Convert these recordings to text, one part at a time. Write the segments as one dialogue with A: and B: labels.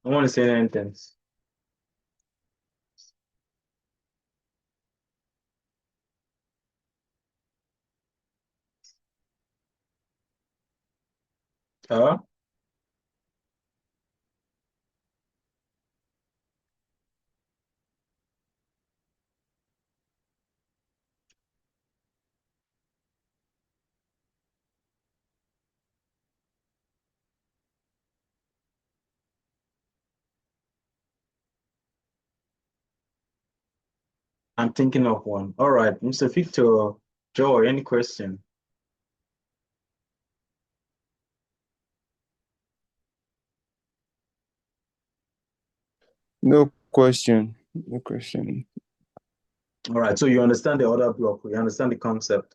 A: I want to say anything. Uh, I'm thinking of one. All right, Mr. Victor, Joy, any question?
B: No question. No question.
A: All right, so you understand the order block, you understand the concept.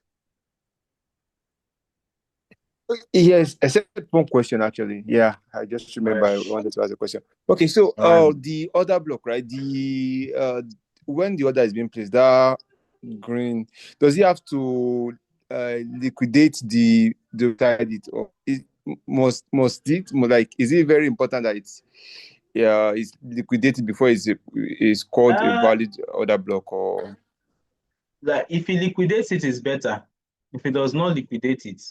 B: Yes, except one question actually. Yeah, I just
A: All
B: remember
A: right.
B: I wanted to ask a question. Okay, so
A: All right.
B: the order block, right? The when the order is being placed, that green, does he have to liquidate the side it, or it must it like, is it very important that it's liquidated before it's called a
A: Uh,
B: valid order block? Or
A: like if he liquidates it, is better. If he does not liquidate it,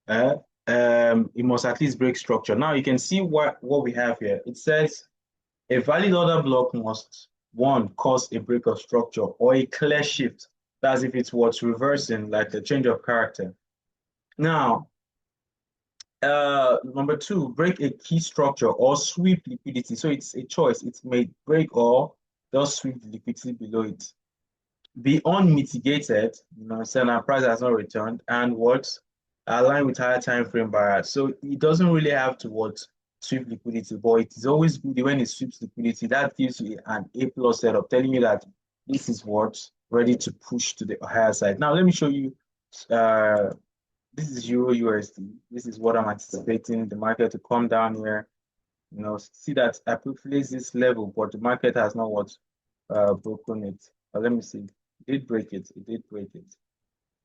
A: uh, it must at least break structure. Now you can see what we have here. It says a valid order block must one cause a break of structure or a clear shift. That's if it's what's reversing, like the change of character. Now, number two, break a key structure or sweep liquidity. So it's a choice. It may break or just sweep the liquidity below it. Be unmitigated, saying our price has not returned, and what align with higher time frame buyers. So it doesn't really have to what sweep liquidity, but it is always good when it sweeps liquidity. That gives you an A plus setup, telling you that this is what ready to push to the higher side. Now let me show you. Uh, this is Euro USD. This is what I'm anticipating the market to come down here. See that I place this level, but the market has not what broken it. Let me see. It did break it. It did break it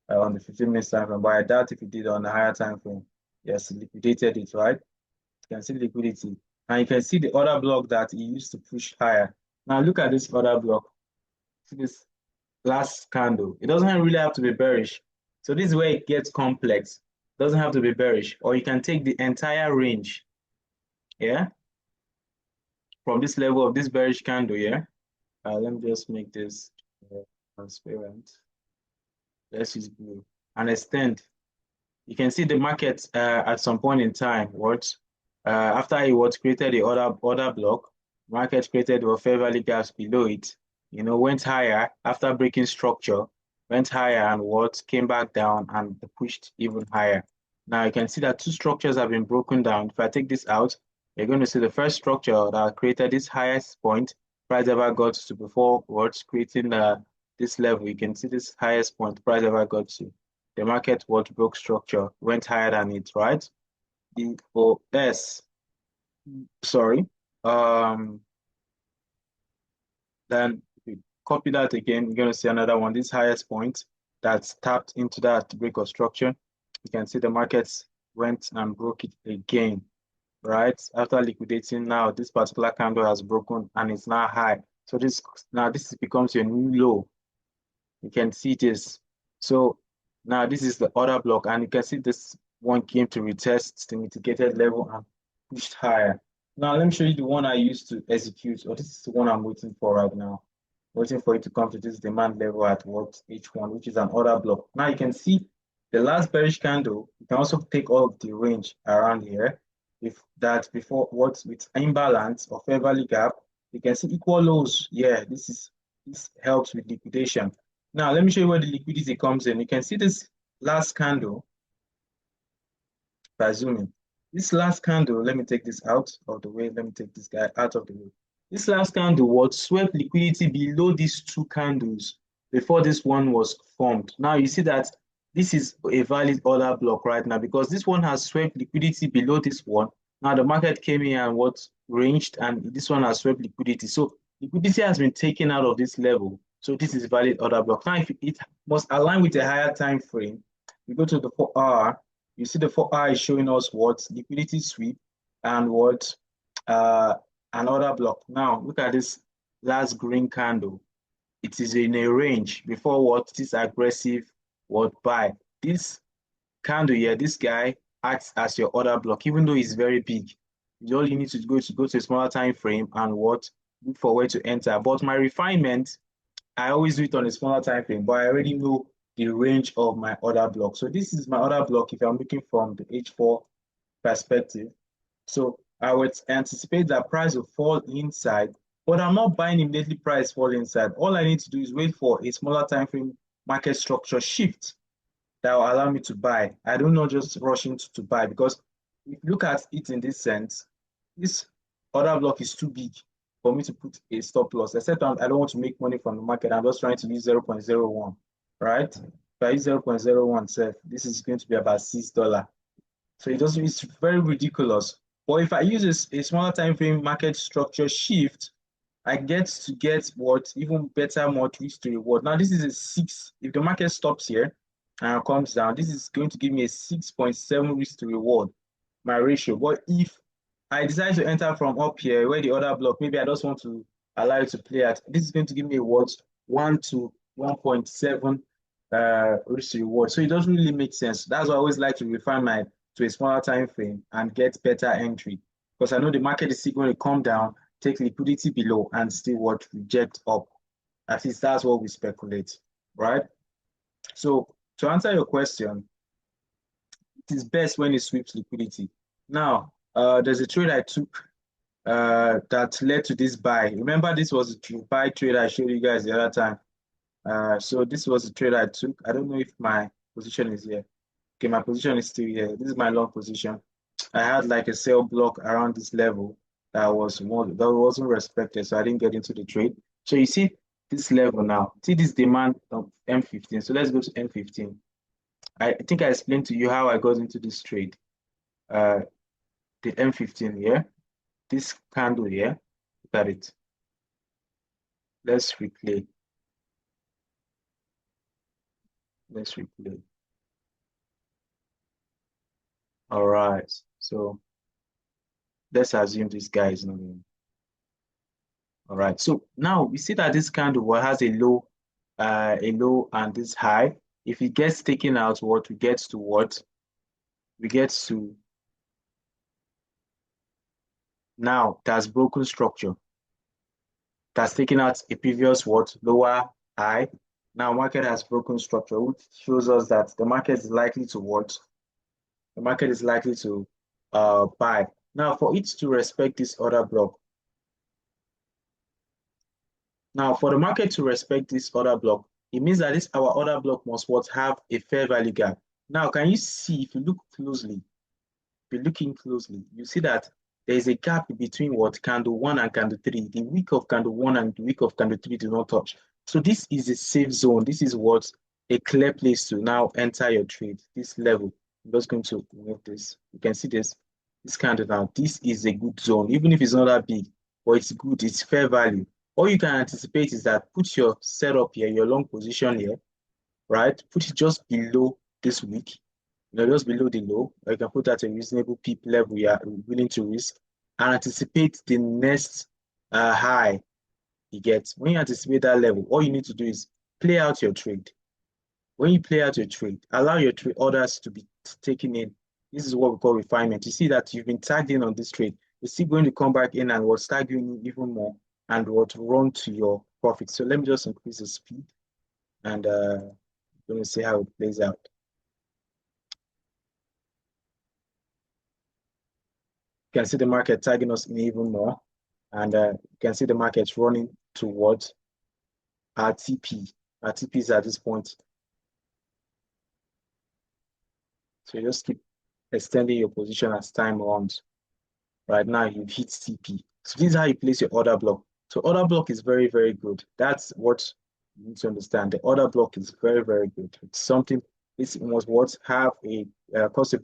A: on the 15 minutes time frame, but I doubt if it did on the higher time frame. Yes, it liquidated it, right? You can see liquidity. And you can see the other block that it used to push higher. Now look at this other block. See this last candle. It doesn't really have to be bearish. So this is where it gets complex. It doesn't have to be bearish. Or you can take the entire range, yeah, from this level of this bearish candle, yeah. Let me just make this transparent. Let's use blue and extend. You can see the market at some point in time, after it was created the order block, market created the fair value gaps below it, went higher after breaking structure, went higher and what came back down and pushed even higher. Now you can see that two structures have been broken down. If I take this out, you're going to see the first structure that created this highest point price ever got to before what's creating this level. You can see this highest point price ever got to. The market what broke structure went higher than it, right? The OS, sorry. Um, then if you copy that again, you're going to see another one. This highest point that's tapped into that break of structure. You can see the markets went and broke it again, right? After liquidating now, this particular candle has broken and it's now high. So this becomes your new low. You can see this. So now this is the order block, and you can see this one came to retest the mitigated level and pushed higher. Now let me show you the one I used to execute, or this is the one I'm waiting for right now. Waiting for it to come to this demand level at what H1, which is an order block. Now you can see the last bearish candle. You can also take all of the range around here. If that before what with imbalance or fair value gap, you can see equal lows. Yeah, this helps with liquidation. Now, let me show you where the liquidity comes in. You can see this last candle by zooming. This last candle, let me take this out of the way. Let me take this guy out of the way. This last candle was swept liquidity below these two candles before this one was formed. Now, you see that this is a valid order block right now because this one has swept liquidity below this one. Now, the market came in and what ranged, and this one has swept liquidity. So, liquidity has been taken out of this level. So, this is valid order block. Now, if it must align with a higher time frame, we go to the 4 hour. You see the 4 hour is showing us what liquidity sweep and what an order block. Now look at this last green candle. It is in a range before what this aggressive what buy. This candle here, this guy acts as your order block, even though it's very big. All you need to go to a smaller time frame and what look for where to enter. But my refinement, I always do it on a smaller time frame, but I already know the range of my order block. So this is my order block if I'm looking from the H4 perspective. So I would anticipate that price will fall inside, but I'm not buying immediately price fall inside. All I need to do is wait for a smaller time frame market structure shift that will allow me to buy. I do not just rush into to buy because if you look at it in this sense, this order block is too big for me to put a stop loss, except I don't want to make money from the market. I'm just trying to use 0.01, right? If I use 0.01, this is going to be about $6. So it's very ridiculous. But if I use a smaller time frame market structure shift, I get what even better more risk to reward. Now this is a 6. If the market stops here and comes down, this is going to give me a 6.7 risk to reward, my ratio. But if I decide to enter from up here where the other block, maybe I just want to allow it to play at, this is going to give me a what 1 to 1.7 risk to reward. So it doesn't really make sense. That's why I always like to refine my to a smaller time frame and get better entry because I know the market is still going to come down, take liquidity below, and still what reject up. At least that's what we speculate, right? So to answer your question, it is best when it sweeps liquidity. Now, there's a trade I took that led to this buy. Remember, this was the buy trade I showed you guys the other time. So this was the trade I took. I don't know if my position is here. Okay, my position is still here. This is my long position. I had like a sell block around this level that wasn't respected, so I didn't get into the trade. So you see this level now. See this demand of M15. So let's go to M15. I think I explained to you how I got into this trade. Uh, the M15 here, this candle here. Look at it. Let's replay. Let's replay. All right. So let's assume this guy is not in. All right. So now we see that this candle has a low and this high. If it gets taken out, what we get to what? We get to now that's broken structure. That's taken out a previous what? Lower high. Now market has broken structure, which shows us that the market is likely to what? The market is likely to buy. Now for it to respect this order block, now, for the market to respect this order block, it means that this our order block must what have a fair value gap. Now, can you see if you look closely, if you're looking closely, you see that there is a gap between what candle 1 and candle 3. The wick of candle 1 and the wick of candle 3 do not touch. So this is a safe zone. This is what a clear place to now enter your trade. This level. I'm just going to move this. You can see this candle now. This is a good zone, even if it's not that big, but it's good. It's fair value. All you can anticipate is that put your setup here, your long position here, right? Put it just below this week, just below the low. Or you can put at a reasonable peak level you are willing to risk and anticipate the next high you get. When you anticipate that level, all you need to do is play out your trade. When you play out your trade, allow your trade orders to be taken in. This is what we call refinement. You see that you've been tagged in on this trade. You're still going to come back in and will start doing even more and what run to your profit. So let me just increase the speed and going to see how it plays out. You can see the market tagging us in even more, and you can see the market running towards our TP. Our TP is at this point. So you just keep extending your position as time runs. Right now, you've hit TP. So this is how you place your order block. So order block is very, very good. That's what you need to understand. The order block is very, very good. It's something, it must what have a cause a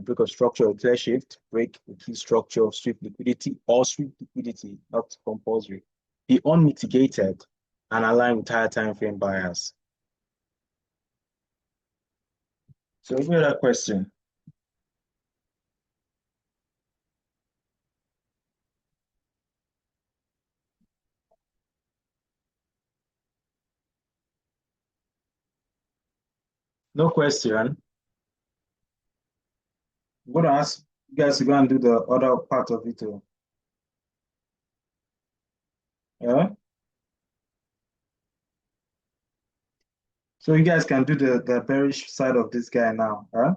A: break of structure, a clear shift, break a key structure, sweep liquidity, or sweep liquidity, not compulsory. Be unmitigated and align with higher time frame buyers. So any other question? No question. I'm gonna ask you guys to go and do the other part of it too. Yeah. So you guys can do the bearish side of this guy now. Huh?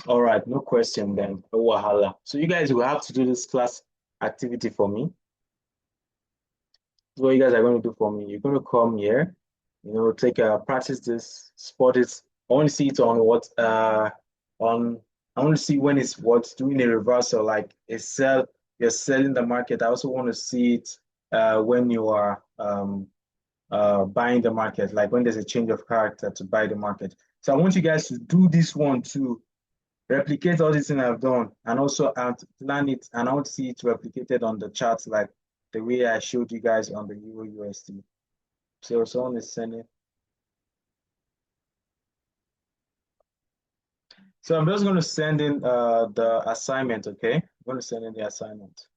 A: All right, no question then. No wahala. So you guys will have to do this class activity for me. What you guys are going to do for me. You're going to come here, take practice this, spot it. I want to see it on what on I want to see when it's what's doing a reversal, like a sell, you're selling the market. I also want to see it when you are buying the market, like when there's a change of character to buy the market. So I want you guys to do this one too. Replicate all this thing I've done and also plan it, and I want to see it replicated on the charts like the way I showed you guys on the Euro USD. So someone is sending. So I'm just going to send in the assignment, okay? I'm going to send in the assignment.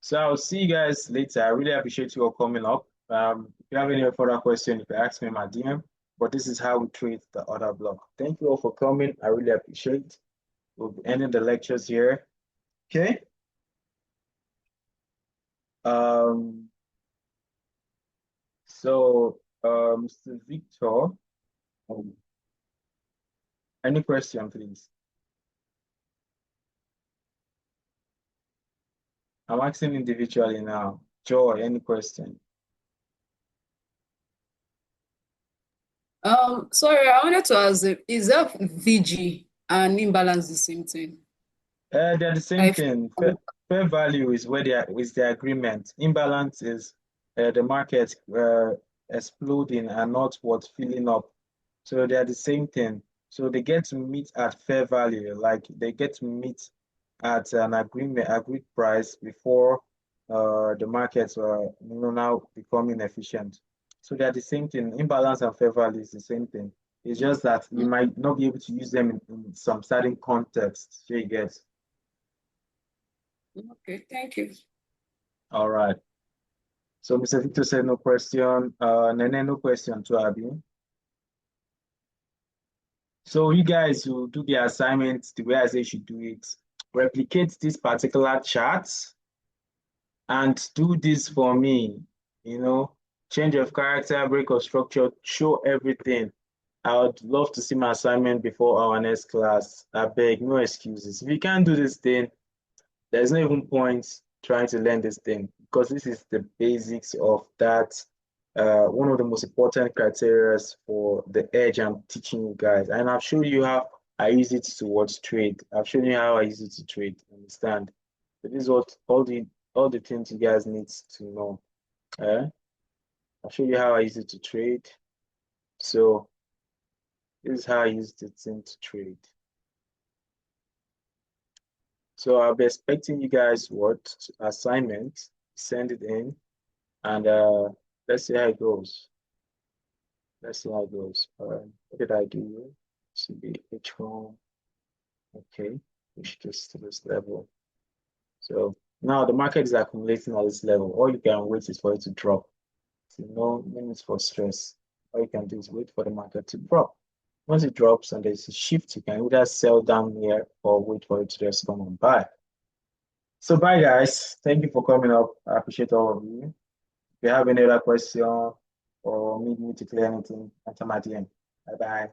A: So I'll see you guys later. I really appreciate you all coming up. If you have any further questions, you can ask me in my DM. But this is how we treat the other block. Thank you all for coming. I really appreciate it. We'll be ending the lectures here. Okay. Um, Mr. Victor, any question, please? I'm asking individually now. Joy, any question?
C: Sorry, I wanted to ask, is that VG and imbalance the same thing?
A: They're the same
C: I
A: thing. Fair value is where is the agreement. Imbalance is the market exploding and not what filling up. So they're the same thing. So they get to meet at fair value, like they get to meet at an agreed price before the markets are now becoming efficient. So they're the same thing. Imbalance and fair value is the same thing. It's just that you might not be able to use them in some certain context. So you get.
C: Okay, thank you.
A: All right. So Mr. Victor said no question. Nene, no question to Abi. So you guys will do the assignment the way I say you should do it. Replicate this particular chart and do this for me. Change of character, break of structure, show everything. I would love to see my assignment before our next class. I beg, no excuses. If you can't do this thing, there's no even point trying to learn this thing because this is the basics of that. One of the most important criteria for the edge I'm teaching you guys. And I've shown you how I use it towards trade. I've shown you how I use it to trade. Understand? So this is what all the things you guys need to know. I'll show you how I use it to trade. So this is how I use the thing to trade. So I'll be expecting you guys what assignment, send it in, and let's see how it goes. Let's see how it goes. What did I do here? Should be H1. Okay, we should just to this level. So now the market is accumulating at this level. All you can wait is for it to drop. So no minutes for stress. All you can do is wait for the market to drop. Once it drops and there's a shift, you can either sell down here or wait for it to just come and buy. So bye guys. Thank you for coming up. I appreciate all of you. If you have any other question or need me to clear anything, enter my DM. Bye bye.